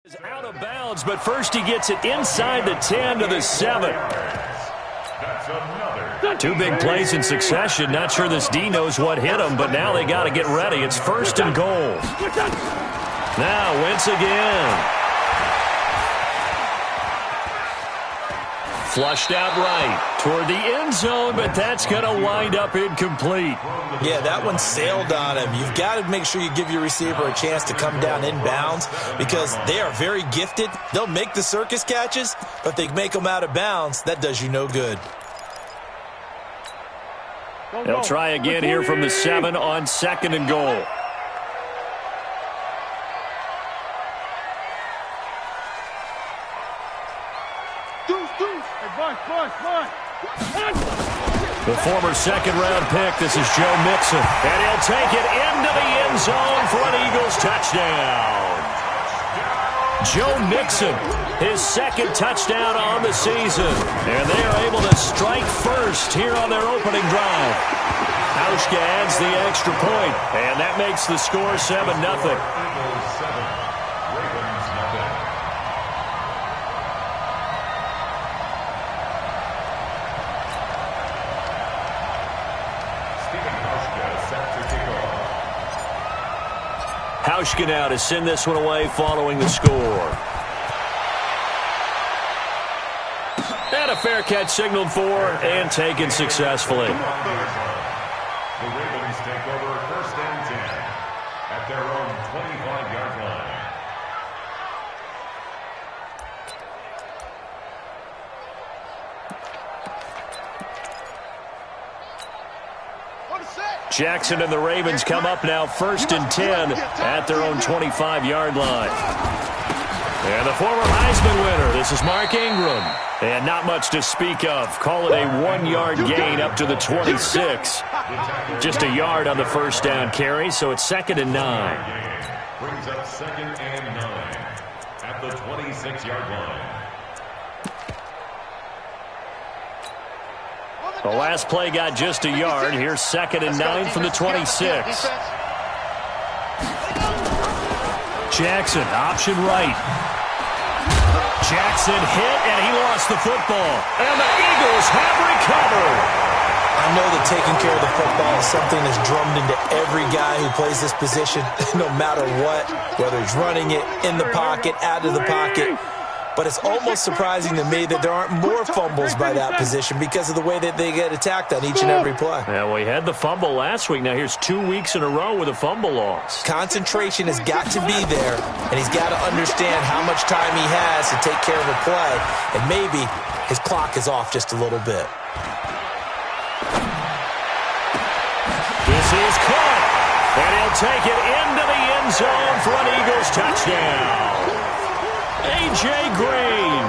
Out of bounds, but first he gets it inside the 10 to the 7. Two big plays in succession. Not sure this D knows what hit him, but now they got to get ready. It's first and goal. Now Wentz again. Flushed out right toward the end zone, but that's going to wind up incomplete. Yeah, that one sailed on him. You've got to make sure you give your receiver a chance to come down inbounds because they are very gifted. They'll make the circus catches, but if they make them out of bounds, that does you no good. They'll try again here from the 7 on second and goal. The former second-round pick, this is Joe Mixon. And he'll take it into the end zone for an Eagles touchdown. Joe Mixon, his second touchdown on the season. And they are able to strike first here on their opening drive. Hauschka adds the extra point, and that makes the score 7-0. Hauschka now to send this one away following the score. And a fair catch signaled for and taken successfully. The Ravens take over first and 10 at their own 25-yard line. Jackson and the Ravens come up now first and 10 at their own 25-yard line. And the former Heisman winner, this is Mark Ingram. And not much to speak of. Call it a 1-yard gain up to the 26. Just a yard on the first down carry, so it's 2nd and 9. Brings up 2nd and 9 at the 26-yard line. The last play got just a yard. Here's 2nd and 9 from the 26. Jackson, option right. Jackson hit, and he lost the football. And the Eagles have recovered. I know that taking care of the football is something that's drummed into every guy who plays this position, no matter what, whether he's running it, in the pocket, out of the pocket. But it's almost surprising to me that there aren't more fumbles by that position because of the way that they get attacked on each and every play. Yeah, we had the fumble last week. Now here's 2 weeks in a row with a fumble loss. Concentration has got to be there, and he's got to understand how much time he has to take care of a play, and maybe his clock is off just a little bit. This is caught, and he'll take it into the end zone for an Eagles touchdown. A.J. Green,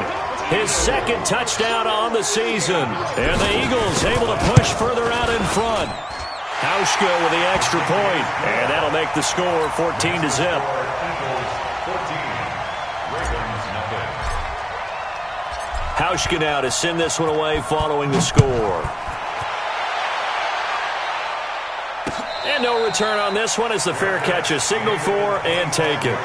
his second touchdown on the season. And the Eagles able to push further out in front. Hauschka with the extra point, and that'll make the score 14-0. Hauschka now to send this one away following the score. And no return on this one as the fair catch is signaled for and taken.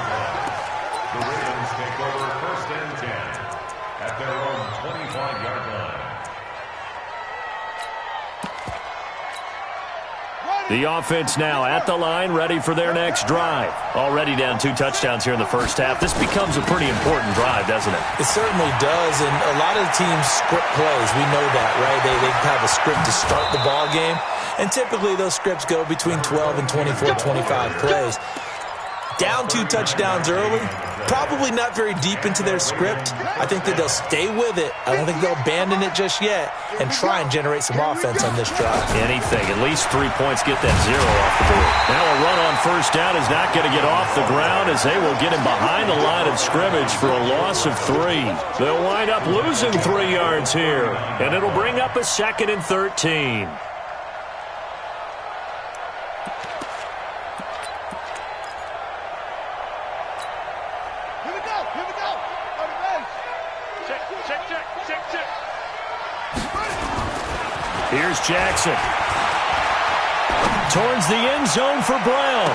The offense now at the line, ready for their next drive. Already down 2 touchdowns here in the first half. This becomes a pretty important drive, doesn't it? It certainly does, and a lot of the teams script plays. We know that, right? They have a script to start the ball game, and typically those scripts go between 12 and 24, 25 plays. Down 2 touchdowns early, probably not very deep into their script. I think that they'll stay with it. I don't think they'll abandon it just yet and try and generate some offense on this drive. Anything. At least 3 points, get that 0 off the board. Now a run on first down is not going to get off the ground as they will get him behind the line of scrimmage for a loss of 3. They'll wind up losing 3 yards here, and it'll bring up a 2nd and 13. Here's Jackson. Towards the end zone for Brown.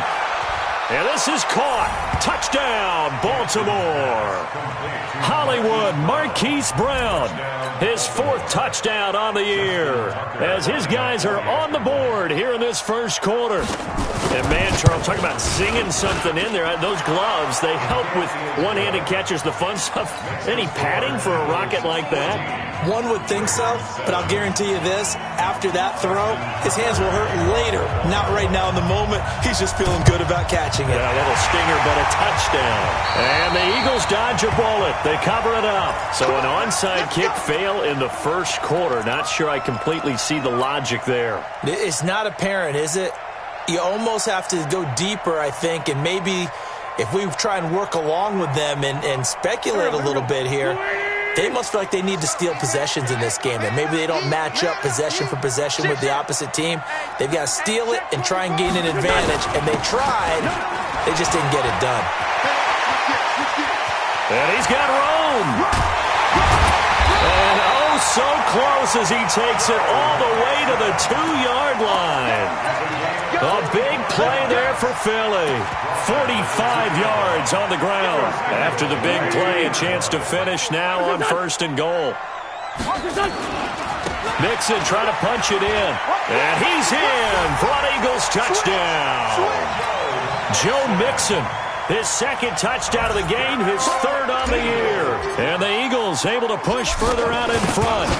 And this is caught. Touchdown, Baltimore. Hollywood Marquise Brown, his 4th touchdown on the year, as his guys are on the board here in this first quarter. And, man, Charles, talk about singing something in there. Those gloves, they help with one-handed catches, the fun stuff. Any padding for a rocket like that? One would think so, but I'll guarantee you this. After that throw, his hands will hurt later. Not right now in the moment. He's just feeling good about catching it. Yeah, a little stinger, but a touchdown. And the Eagles dodge a bullet. They cover it up. So an onside kick fail in the first quarter. Not sure I completely see the logic there. It's not apparent, is it? You almost have to go deeper, I think, and maybe if we try and work along with them and speculate a little bit here, they must feel like they need to steal possessions in this game, and maybe they don't match up possession for possession with the opposite team. They've got to steal it and try and gain an advantage, and they tried. They just didn't get it done. And he's got Rome. And oh, so close as he takes it all the way to the 2-yard line. A big play there for Philly. 45 yards on the ground. After the big play, a chance to finish now on 1st and goal. Mixon trying to punch it in. And he's in for an Eagles touchdown. Joe Mixon, his 2nd touchdown of the game, his 3rd on the year. And the Eagles able to push further out in front.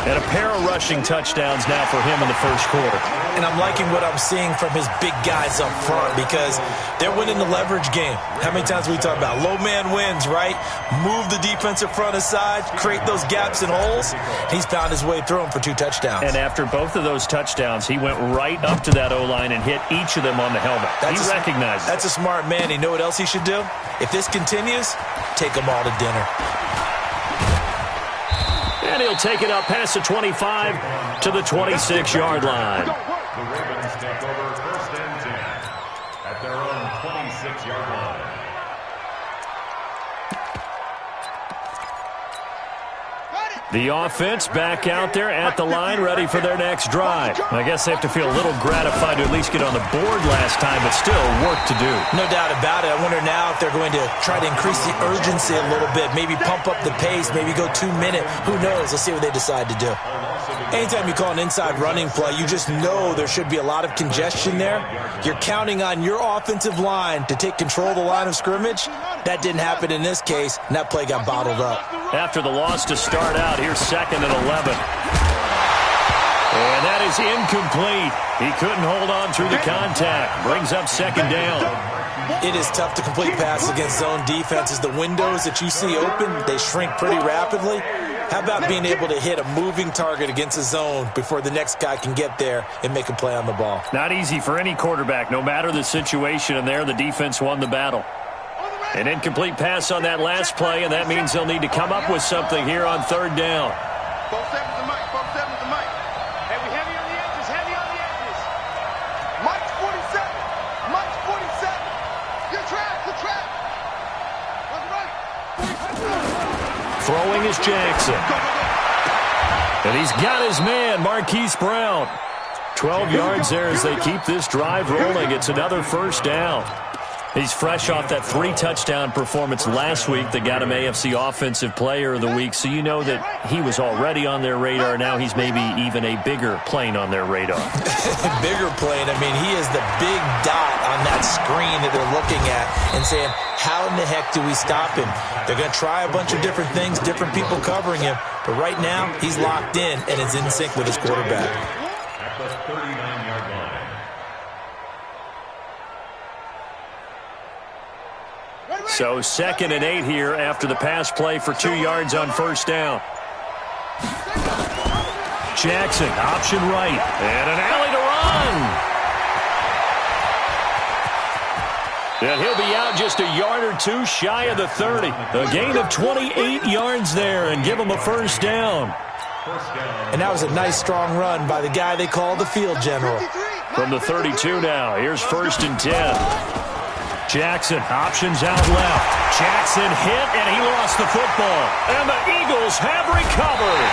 And a pair of rushing touchdowns now for him in the first quarter. And I'm liking what I'm seeing from his big guys up front because they're winning the leverage game. How many times we talk about low man wins, right? Move the defensive front aside, create those gaps and holes. He's found his way through them for 2 touchdowns. And after both of those touchdowns, he went right up to that O-line and hit each of them on the helmet. He recognized it. That's a smart man. You know what else he should do? If this continues, take them all to dinner. And he'll take it up past the 25 to the 26-yard line. The Ravens take over 1st and 10 at their own 26-yard line. The offense back out there at the line, ready for their next drive. I guess they have to feel a little gratified to at least get on the board last time, but still work to do. No doubt about it. I wonder now if they're going to try to increase the urgency a little bit, maybe pump up the pace, maybe go 2-minute. Who knows? Let's see what they decide to do. Anytime you call an inside running play, you just know there should be a lot of congestion there. You're counting on your offensive line to take control of the line of scrimmage. That didn't happen in this case, and that play got bottled up. After the loss to start out, here's 2nd and 11. And that is incomplete. He couldn't hold on through the contact. Brings up 2nd down. It is tough to complete passes against zone defenses. The windows that you see open, they shrink pretty rapidly. How about being able to hit a moving target against a zone before the next guy can get there and make a play on the ball? Not easy for any quarterback, no matter the situation. And there, the defense won the battle. An incomplete pass on that last play, and that means they'll need to come up with something here on 3rd down. 4-7 to Mike. 4-7 to Mike. Heavy on the edges. Heavy on the edges. Mike's 47. Mike's 47. Good trap. On the right. Throwing is Jackson. And he's got his man, Marquise Brown. 12 yards there as they keep this drive rolling. It's another 1st down. He's fresh off that 3-touchdown performance last week that got him AFC Offensive Player of the Week, so you know that he was already on their radar. Now he's maybe even a bigger plane on their radar. Bigger plane. I mean, he is the big dot on that screen that they're looking at and saying, how in the heck do we stop him? They're going to try a bunch of different things, different people covering him, but right now he's locked in and is in sync with his quarterback. At the 39-yard line. So 2nd and 8 here after the pass play for 2 yards on 1st down. Jackson, option right, and an alley to run. And he'll be out just a yard or 2 shy of the 30. A gain of 28 yards there and give him a 1st down. And that was a nice strong run by the guy they call the field general. From the 32 now, here's 1st and 10. Jackson, options out left. Jackson hit, and he lost the football. And the Eagles have recovered.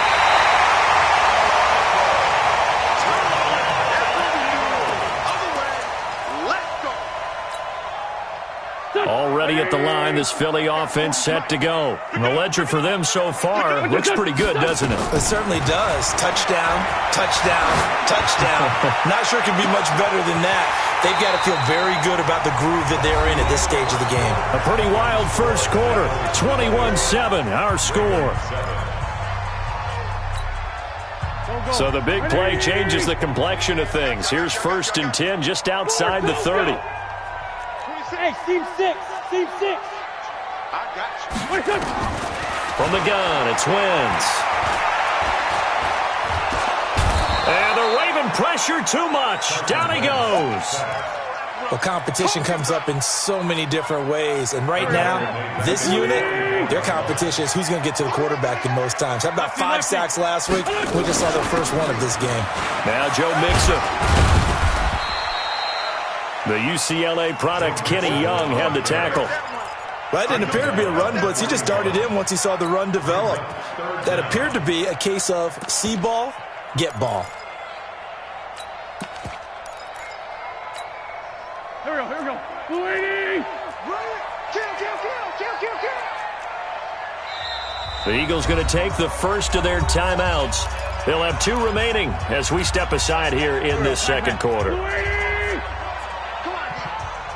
at the line. This Philly offense set to go. And the ledger for them so far looks pretty good, doesn't it? It certainly does. Touchdown, touchdown, touchdown. Not sure it can be much better than that. They've got to feel very good about the groove that they're in at this stage of the game. A pretty wild first quarter. 21-7, our score. So the big play changes the complexion of things. Here's 1st and 10 just outside the 30. Hey, team 6. Team 6. I got you. From the gun, it's Wentz. And the Raven pressure too much. Down he goes. Well, competition comes up in so many different ways. And right now, this unit, their competition is who's going to get to the quarterback the most times. How about 5 sacks last week? We just saw their first one of this game. Now Joe Mixon. The UCLA product, Kenny Young, had the tackle. Well, that didn't appear to be a run blitz. He just darted in once he saw the run develop. That appeared to be a case of see ball, get ball. Here we go. Bleeding. Kill. The Eagles going to take the first of their timeouts. They'll have 2 remaining as we step aside here in this second quarter. Come on.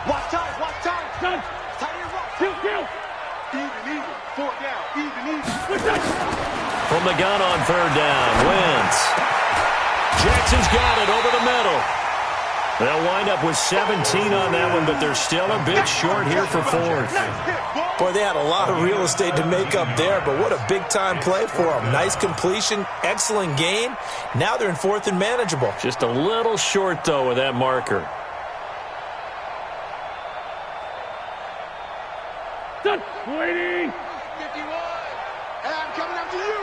Watch time. Done. Tight and rock. Kill. Even. 4th down. Even. From the gun on 3rd down, Wentz. Jackson's got it over the middle. They'll wind up with 17 on that one, but they're still a bit short here for 4th. Boy, they had a lot of real estate to make up there, but what a big-time play for them. Nice completion, excellent gain. Now they're in 4th and manageable. Just a little short, though, with that marker. Done. Bleeding. 51. Hey, I'm coming after you.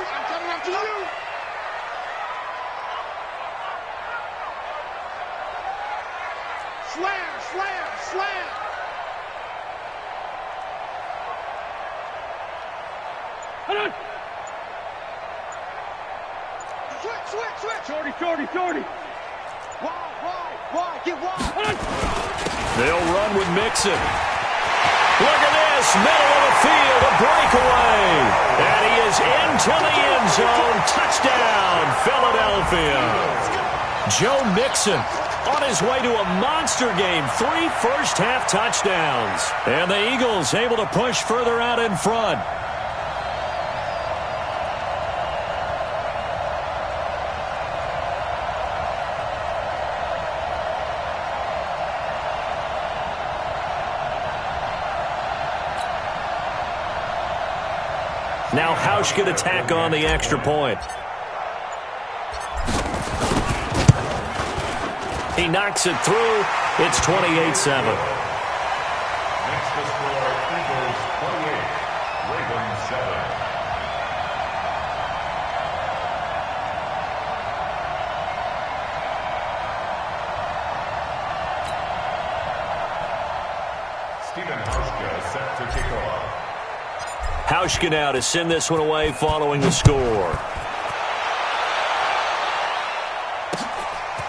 Slam. Hold on. Switch. Shorty. Wide. Get wide. Hold on. They'll run with Mixon. Look at this, middle of the field, a breakaway. And he is into the end zone. Touchdown, Philadelphia. Joe Mixon on his way to a monster game. 3 first-half touchdowns. And the Eagles able to push further out in front. Now Hausch could attack on the extra point. He knocks it through. It's 28-7. Next to score, Eagles 28, Ravens 7. Stephen Hauschka set to kick off. Hauschka now to send this one away following the score.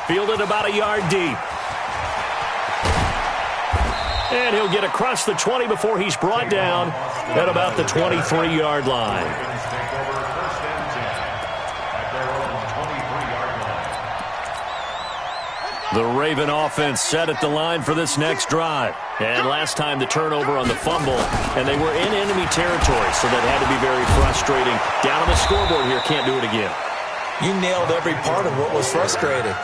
Fielded about a yard deep. And he'll get across the 20 before he's brought down at about the 23-yard line. Ravens take over 1st and 10 at their own 23-yard line. The Raven offense set at the line for this next drive. And last time the turnover on the fumble, and they were in enemy territory, so that had to be very frustrating. Down on the scoreboard here, can't do it again. You nailed every part of what was frustrating.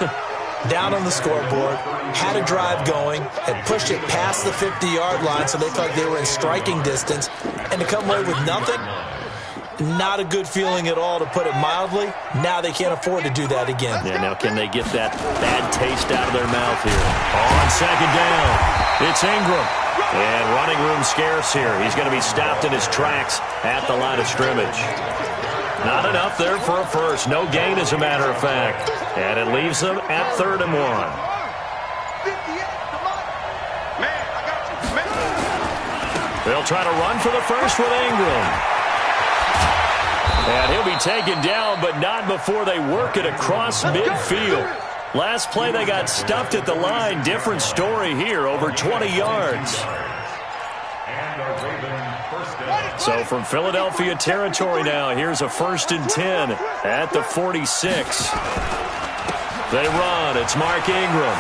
Down on the scoreboard, had a drive going, had pushed it past the 50-yard line, so they felt they were in striking distance, and to come away with nothing, not a good feeling at all, to put it mildly. Now they can't afford to do that again. Yeah, now can they get that bad taste out of their mouth here? On 2nd down, it's Ingram. And running room scarce here. He's going to be stopped in his tracks at the line of scrimmage. Not enough there for a first. No gain, as a matter of fact. And it leaves them at 3rd and 1. 58, come on. Man, I got you. Man. They'll try to run for the first with Ingram. And he'll be taken down, but not before they work it across midfield. Last play, they got stuffed at the line. Different story here, over 20 yards. And the Ravens first down. So from Philadelphia territory now, here's a 1st and 10 at the 46. They run. It's Mark Ingram.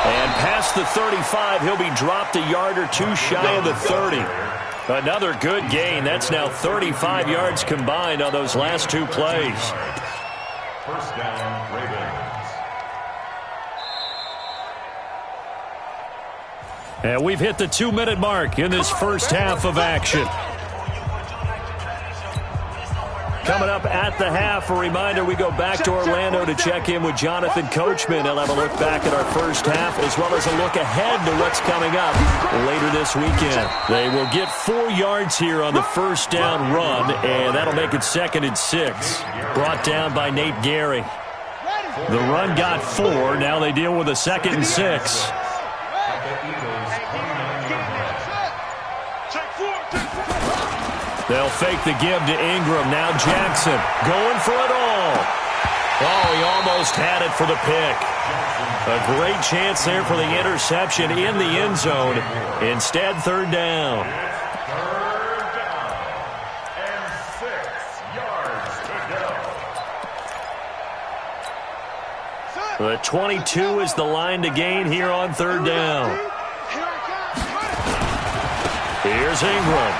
And past the 35, he'll be dropped a yard or two shy of the 30. Another good gain. That's now 35 yards combined on those last two plays. First down, Ravens. And we've hit the 2-minute mark in this first half of action. Coming up at the half, a reminder, we go back to Orlando to check in with Jonathan Coachman. He'll have a look back at our first half as well as a look ahead to what's coming up later this weekend. They will get 4 yards here on the first down run, and that'll make it 2nd and 6. Brought down by Nate Gary. The run got 4. Now they deal with a 2nd and 6. They'll fake the give to Ingram. Now Jackson going for it all. Oh, he almost had it for the pick. A great chance there for the interception in the end zone. Instead, 3rd down. 3rd down and 6 yards to go. The 22 is the line to gain here on 3rd down. Here's Ingram.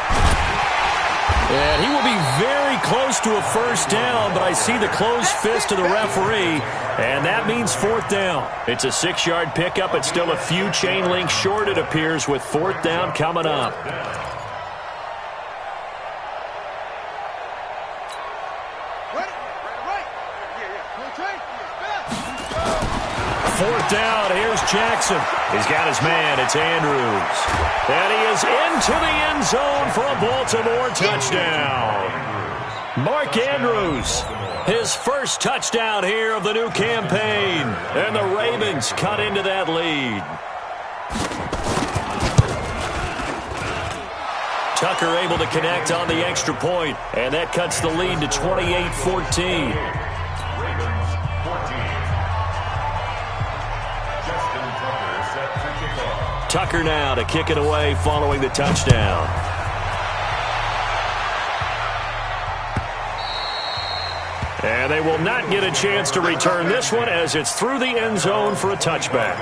And he will be very close to a first down, but I see the closed fist of the referee, and that means 4th down. It's a 6-yard pickup. It's still a few chain links short, it appears, with 4th down coming up. 4th down. Here's Jackson. He's got his man. It's Andrews. And he is into the end zone for a Baltimore touchdown. Mark Andrews, his first touchdown here of the new campaign. And the Ravens cut into that lead. Tucker able to connect on the extra point, and that cuts the lead to 28-14. Tucker now to kick it away following the touchdown. And they will not get a chance to return this one as it's through the end zone for a touchback.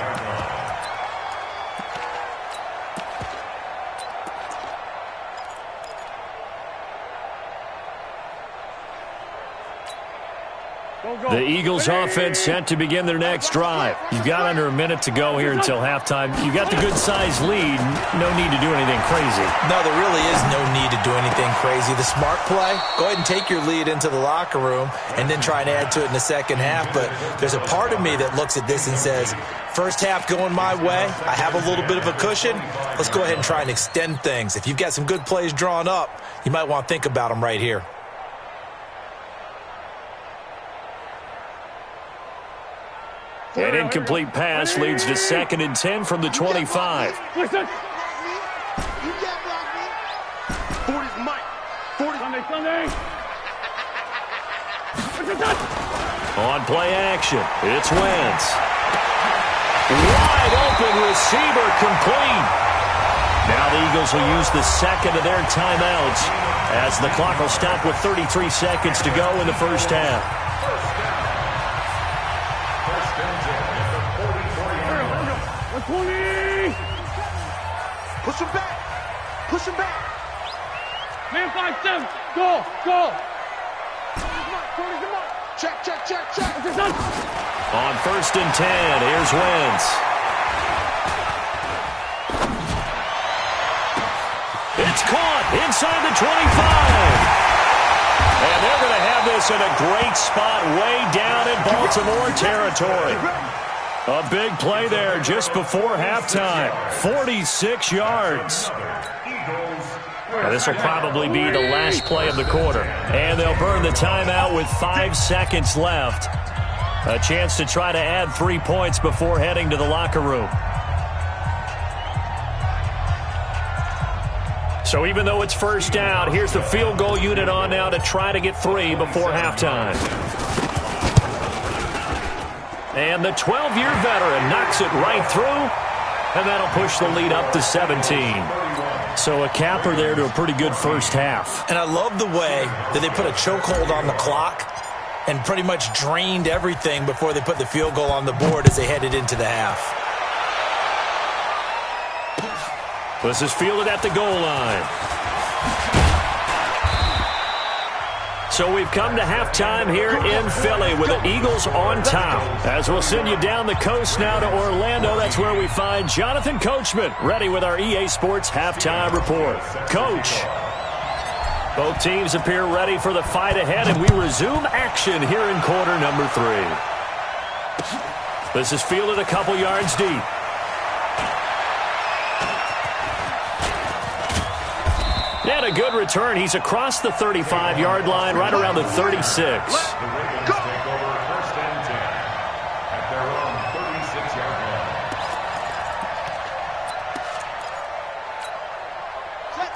The Eagles offense set to begin their next drive. You've got under a minute to go here until halftime. You've got the good-sized lead. No need to do anything crazy. No, there really is no need to do anything crazy. The smart play, go ahead and take your lead into the locker room and then try and add to it in the second half. But there's a part of me that looks at this and says, first half going my way, I have a little bit of a cushion. Let's go ahead and try and extend things. If you've got some good plays drawn up, you might want to think about them right here. An incomplete pass leads to 2nd and 10 from the 25. Listen. 40's Mike. 40 Sunday. On play action, it's Wentz. Wide open receiver complete. Now the Eagles will use the second of their timeouts as the clock will stop with 33 seconds to go in the first half. Push him back. Push him back. Man 5-7. Go. Go. 40's the mark. Check, check, check, check. On 1st and 10, here's Wentz. It's caught inside the 25. And they're going to have this in a great spot way down in Baltimore territory. A big play there just before halftime. 46 yards. Now this will probably be the last play of the quarter. And they'll burn the timeout with 5 seconds left. A chance to try to add 3 points before heading to the locker room. So even though it's first down, here's the field goal unit on now to try to get 3 before halftime. And the 12-year veteran knocks it right through. And that'll push the lead up to 17. So a capper there to a pretty good first half. And I love the way that they put a chokehold on the clock and pretty much drained everything before they put the field goal on the board as they headed into the half. This is fielded at the goal line. So we've come to halftime here in Philly with the Eagles on top. As we'll send you down the coast now to Orlando, that's where we find Jonathan Coachman ready with our EA Sports halftime report. Coach. Both teams appear ready for the fight ahead, and we resume action here in quarter number 3. This is fielded a couple yards deep. And a good return. He's across the 35-yard line, right around the 36.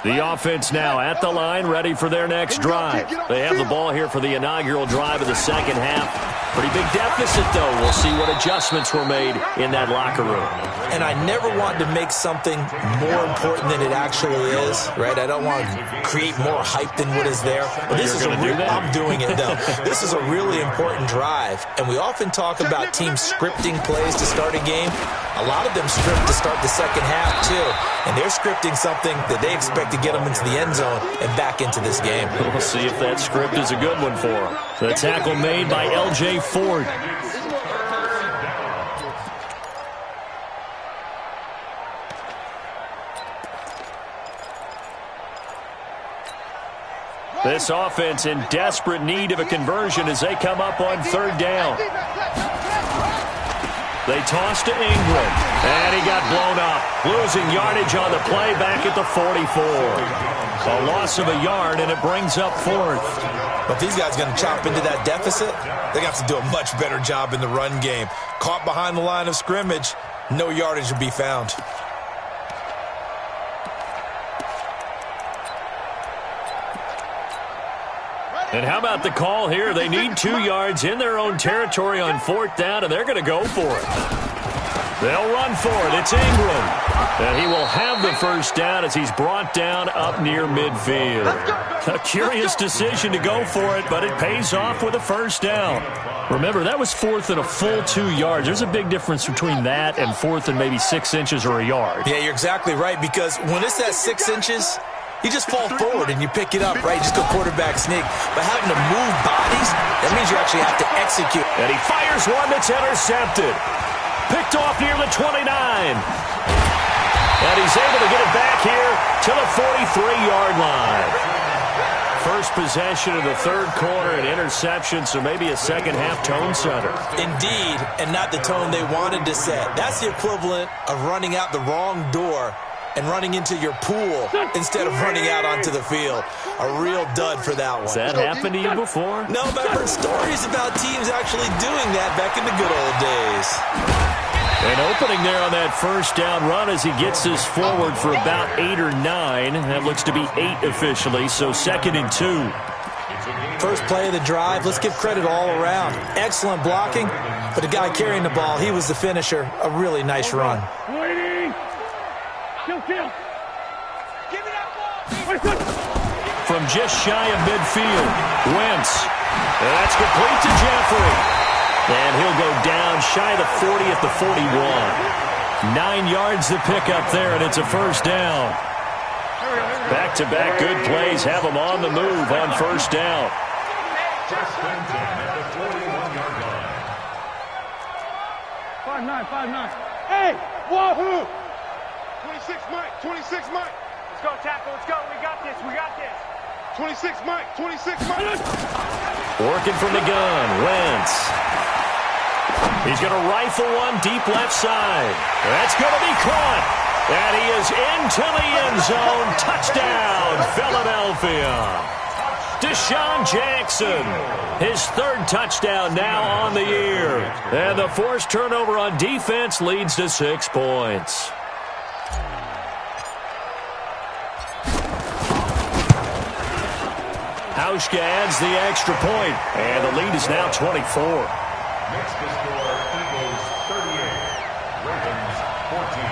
The offense now at the line, ready for their next drive. They have the ball here for the inaugural drive of the second half. Pretty big deficit, though. We'll see what adjustments were made in that locker room. And I never want to make something more important than it actually is, right? I don't want to create more hype than what is there. But this is I'm doing it, though. This is a really important drive. And we often talk about teams scripting plays to start a game. A lot of them script to start the second half, too. And they're scripting something that they expect to get them into the end zone and back into this game. We'll see if that script is a good one for them. The tackle made by L.J. Ford. This offense in desperate need of a conversion as they come up on third down. They toss to Ingram, and he got blown up, losing yardage on the play back at the 44. A loss of a yard, and it brings up fourth. But these guys going to chop into that deficit? They got to do a much better job in the run game. Caught behind the line of scrimmage, no yardage to be found. And how about the call here? They need 2 yards in their own territory on fourth down, and they're going to go for it. They'll run for it. It's Ingram. And he will have the first down as he's brought down up near midfield. A curious decision to go for it, but it pays off with a first down. Remember, that was fourth and a full 2 yards. There's a big difference between that and fourth and maybe 6 inches or a yard. Yeah, you're exactly right, because when it's at 6 inches, you just fall forward and you pick it up, right? Just go quarterback sneak. But having to move bodies, that means you actually have to execute. And he fires one that's intercepted. Picked off near the 29. And he's able to get it back here to the 43-yard line. First possession of the third quarter, an interception, so maybe a second-half tone setter. Indeed, and not the tone they wanted to set. That's the equivalent of running out the wrong door and running into your pool instead of running out onto the field. A real dud for that one. Has that happened to you before? No, but I've heard stories about teams actually doing that back in the good old days. An opening there on that first down run as he gets this forward for about 8 or 9. That looks to be 8 officially, so 2nd and 2. First play of the drive, let's give credit all around. Excellent blocking, but the guy carrying the ball, he was the finisher. A really nice run. Kill. Give me that ball. From just shy of midfield, Wentz. And that's complete to Jeffrey. And he'll go down shy of the 40 at the 41. 9 yards to pick up there, and it's a first down. Back-to-back good plays have them on the move on first down. First and 10 at the 41-yard line. 5-9. Hey, wahoo! 26 Mike, 26 Mike. Let's go, tackle, let's go. We got this. 26 Mike, 26 Mike. Working from the gun, Wentz. He's going to rifle one deep left side. That's going to be caught. And he is into the end zone. Touchdown, Philadelphia. Deshaun Jackson, his 3rd touchdown now on the year. And the forced turnover on defense leads to 6 points. Hauschka adds the extra point, and the lead is now 24. Makes the score Eagles 38, Ravens 14.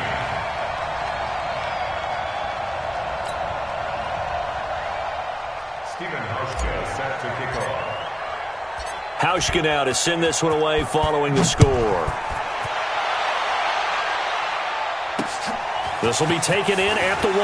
set to kick off. Hauschka now to send this one away following the score. This will be taken in at the 1.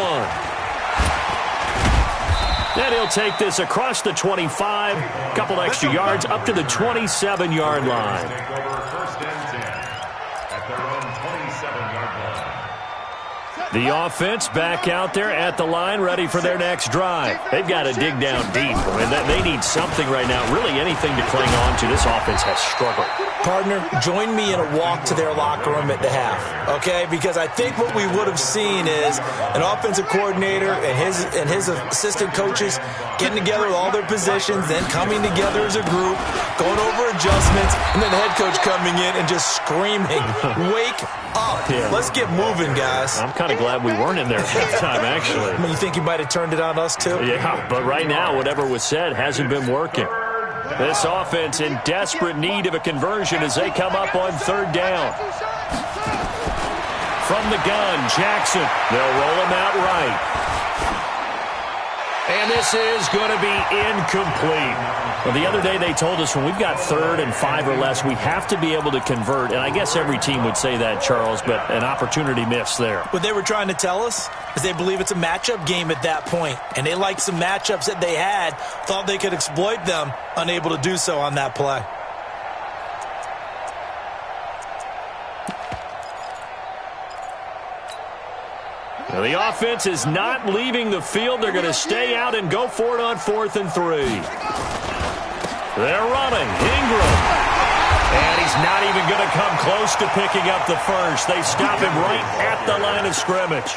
And he'll take this across the 25, a couple extra yards up to the 27-yard line. Take over first and 10 at their own 27-yard line. The offense back out there at the line, ready for their next drive. They've got to dig down deep. I mean, they need something right now, really anything to cling on to. This offense has struggled. Partner, join me in a walk to their locker room at the half, okay? Because I think what we would have seen is an offensive coordinator and his assistant coaches getting together with all their positions, then coming together as a group, going over adjustments, and then the head coach coming in and just screaming, "Wake up. Yeah. Let's get moving, guys." I'm kind of glad we weren't in there at halftime, actually. I mean, you think you might have turned it on us, too? Yeah, but right now, whatever was said hasn't been working. This offense in desperate need of a conversion as they come up on third down. From the gun, Jackson. They'll roll him out right. And this is going to be incomplete. Well, the other day they told us when we've got 3rd and 5 or less, we have to be able to convert. And I guess every team would say that, Charles, but an opportunity missed there. What they were trying to tell us is they believe it's a matchup game at that point. And they liked some matchups that they had, thought they could exploit them, unable to do so on that play. Now, the offense is not leaving the field. They're going to stay out and go for it on 4th and 3. They're running. Ingram. And he's not even going to come close to picking up the first. They stop him right at the line of scrimmage.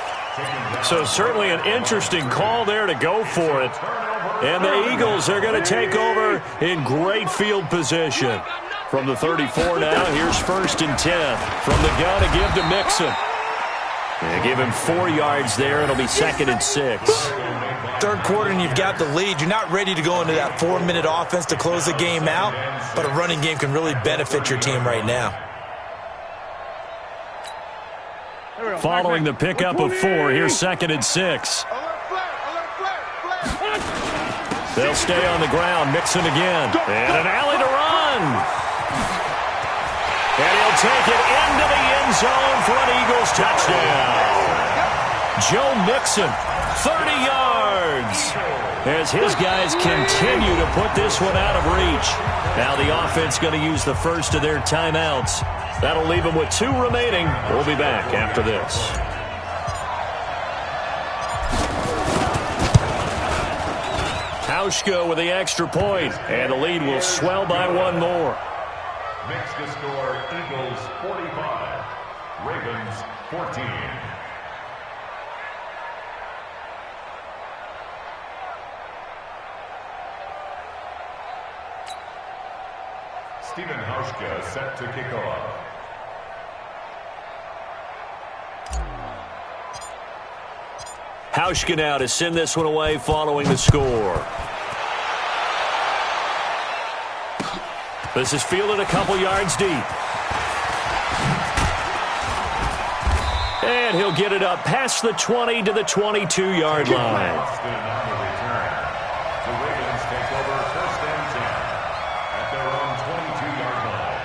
So certainly an interesting call there to go for it. And the Eagles are going to take over in great field position. From the 34 now, here's 1st and 10. From the gun to give to Mixon. They give him 4 yards there. It'll be 2nd and 6. Third quarter and you've got the lead. You're not ready to go into that 4-minute offense to close the game out, but a running game can really benefit your team right now. Following the pickup of 4, here's 2nd and 6. They'll stay on the ground. Mixon again. And an alley to run. And he'll take it into the end zone for an Eagles touchdown. Joe Mixon, 30 yards. As his guys continue to put this one out of reach. Now the offense going to use the first of their timeouts. That'll leave them with 2 remaining. We'll be back after this. Hauschka with the extra point, and the lead will swell by 1 more. Next to score, Eagles 45, Ravens 14. Stephen Hauschka set to kick off. Hauschka now to send this one away following the score. This is fielded a couple yards deep. And he'll get it up past the 20 to the 22-yard line. The Ravens take over 1st and 10 at their own 22-yard line.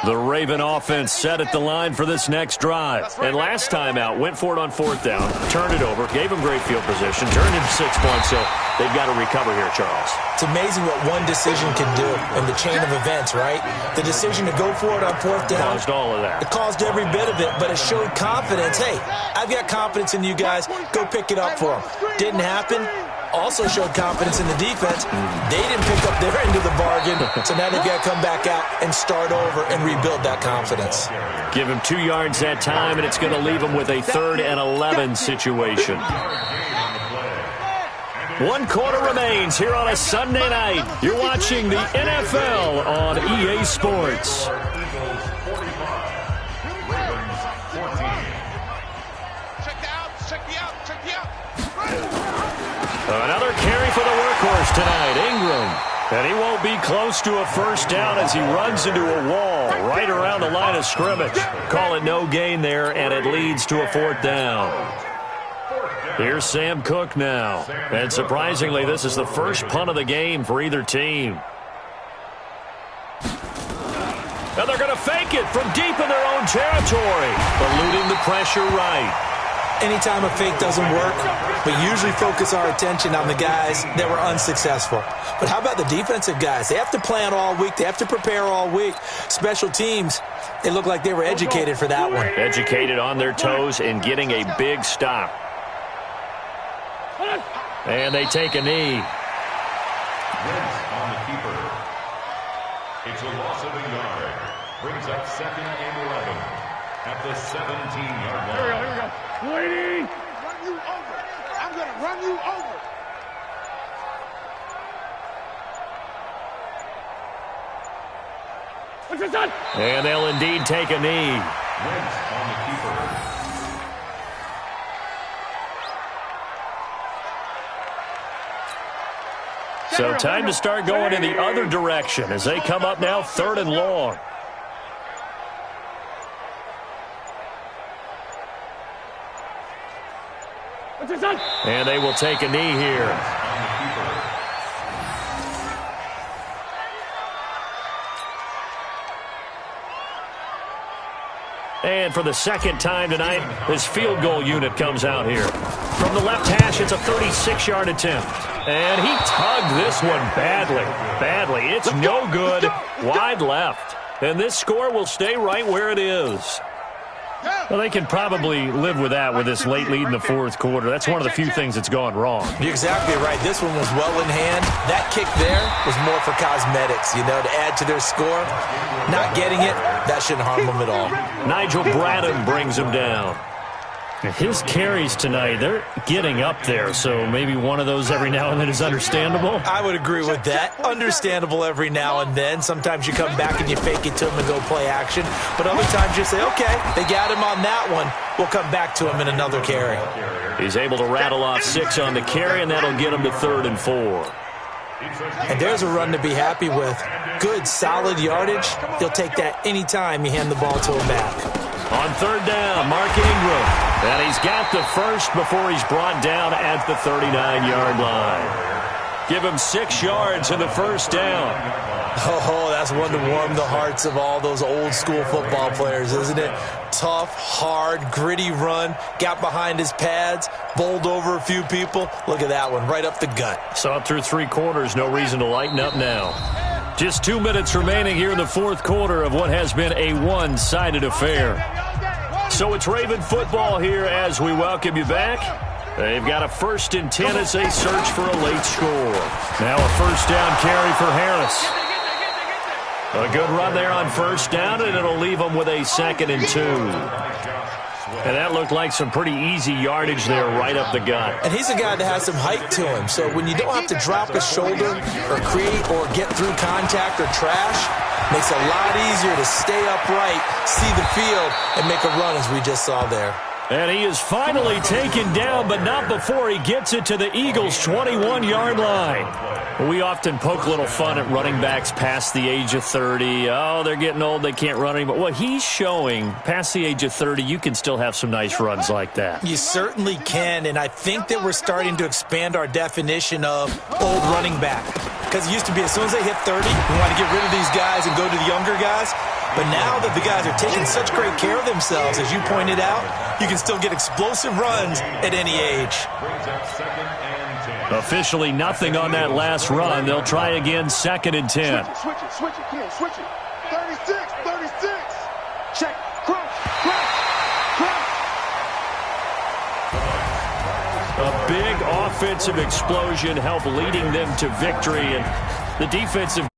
The Raven offense set at the line for this next drive. And last time out, went for it on 4th down, turned it over, gave them great field position, turned into 6 points, so they've got to recover here, Charles. It's amazing what one decision can do in the chain of events, right? The decision to go for it on 4th down. Caused all of that. It caused every bit of it, but it showed confidence. Hey, I've got confidence in you guys. Go pick it up for them. Didn't happen. Also showed confidence in the defense. They didn't pick up their end of the bargain, so now they've got to come back out and start over and rebuild that confidence. Give him 2 yards that time, and it's going to leave him with a 3rd and 11 situation. 1 quarter remains here on a Sunday night. You're watching the NFL on EA Sports. Another carry for the workhorse tonight, Ingram. And he won't be close to a first down as he runs into a wall right around the line of scrimmage. Call it no gain there, and it leads to a fourth down. Here's Sam Cook now. And surprisingly, this is the first punt of the game for either team. And they're going to fake it from deep in their own territory, eluding the pressure right. Anytime a fake doesn't work, we usually focus our attention on the guys that were unsuccessful. But how about the defensive guys? They have to plan all week. They have to prepare all week. Special teams, they look like they were educated for that one. Educated on their toes and getting a big stop. And they take a knee. On the keeper. It's a loss of a yard. Brings up 2nd and 11 at the 17-yard line. Here we go. Lady! Run you over. I'm going to run you over. What's this done? And they'll indeed take a knee. Wentz on the keeper. So time to start going in the other direction as they come up now 3rd and long. What's this done? And they will take a knee here. On the keeper. And for the second time tonight, this field goal unit comes out here. From the left hash, it's a 36-yard attempt. And he tugged this one badly. It's no good. Wide left. And this score will stay right where it is. Well, they can probably live with that with this late lead in the fourth quarter. That's one of the few things that's gone wrong. You're exactly right. This one was well in hand. That kick there was more for cosmetics, to add to their score. Not getting it, that shouldn't harm them at all. Nigel Bradham brings him down. His carries tonight, they're getting up there, so maybe one of those every now and then is understandable. I would agree with that. Understandable every now and then. Sometimes you come back and you fake it to him and go play action. But other times you say, okay, they got him on that one. We'll come back to him in another carry. He's able to rattle off 6 on the carry, and that'll get him to 3rd and 4. And there's a run to be happy with. Good, solid yardage. He'll take that anytime you hand the ball to him back. On 3rd down, Mark Ingram. And he's got the first before he's brought down at the 39-yard line. Give him 6 yards in the first down. Oh, that's one to warm the hearts of all those old-school football players, isn't it? Tough, hard, gritty run. Got behind his pads, bowled over a few people. Look at that one, right up the gut. Saw it through 3 quarters. No reason to lighten up now. Just 2 minutes remaining here in the fourth quarter of what has been a one-sided affair. So it's Raven football here as we welcome you back. They've got a 1st and 10 as they search for a late score. Now a first down carry for Harris. A good run there on 1st down, and it'll leave them with a 2nd and 2. And that looked like some pretty easy yardage there right up the gut. And he's a guy that has some height to him. So when you don't have to drop a shoulder or create or get through contact or trash, makes it a lot easier to stay upright, see the field, and make a run as we just saw there. And he is finally taken down, but not before he gets it to the Eagles' 21-yard line. We often poke a little fun at running backs past the age of 30. Oh, they're getting old, they can't run anymore. Well, he's showing past the age of 30, you can still have some nice runs like that. You certainly can, and I think that we're starting to expand our definition of old running back. Because it used to be as soon as they hit 30, we want to get rid of these guys and go to the younger guys. But now that the guys are taking such great care of themselves, as you pointed out, you can still get explosive runs at any age. Officially nothing on that last run. They'll try again, 2nd and 10. Switch it. Come on, switch it. 36. Check. Crunch. A big offensive explosion helped leading them to victory, and the defensive